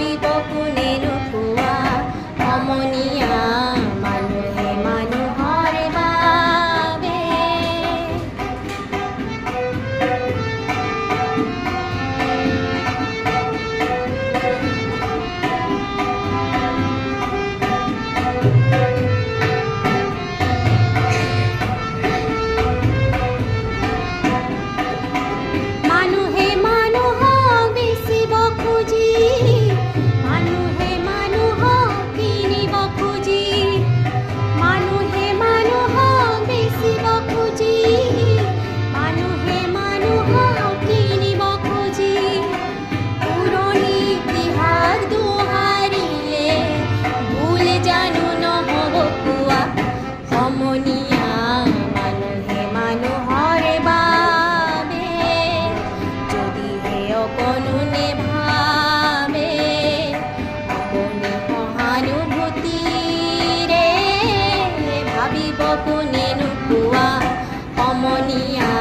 ভাবিব কোনেনো কোৱা সমনীয়া মানুহে মানুহৰ বাবে। মানুহে মানুহক বেচিব খুজি, মানুহে মানুহক কিনিব খুজি, মানুহে মানুহক বেচিব খুজি, মানুহে মানুহক কিনিব খুজি। পুৰণি ইতিহাস দোহাৰিলে ভুল জানো নহ'ব কোৱা সমনীয়া মানুহে মানুহৰ বাবে। যদিহে অকণো নেভাবে আপুনি সহানুভূতিৰে ভাবিব কোনেনো কোৱা সমনীয়া